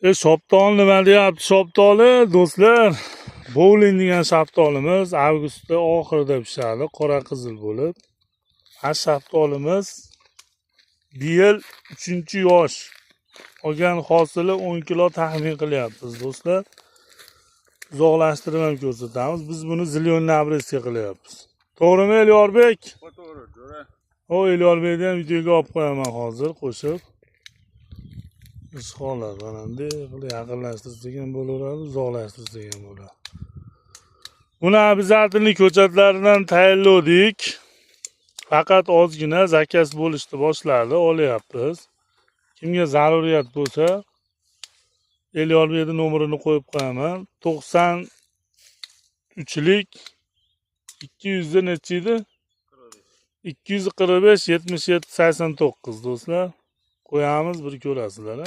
Shoptol nima deyapti? Shoptoli do'stlar, bowling degan shaftolimiz avgustda oxirida pishadi, qora qizil bo'lib. Ha, shaftolimiz bu yil 3-yosh. Olgan hosili 10 kilo taxmin qilyapmiz do'stlar. Uzoqlashtirib ham ko'rsatamiz. Biz buni zilyon nabrezga qilyapmiz. To'g'rimi Elyorbek? To'g'ri, to'g'ri. O, Elyorbekni ham videoga olib qo'yaman hozir qo'shib. Ishxonlar qanday yaqinlashtirsak ham bo'laveradi, uzoqlashtirsak ham bo'ladi. Buni обязательно ko'chatlaridan tayyorladik. Faqat ozgina zakaz bo'lishni boshladi, olyapmiz. Kimga zaruriyat bo'lsa, Elyorbekning nomerini qo'yib qo'yaman. 93lik 200 da necha edi? 245 77 89 do'stlar. Qo'yamiz, bir ko'rasizlar.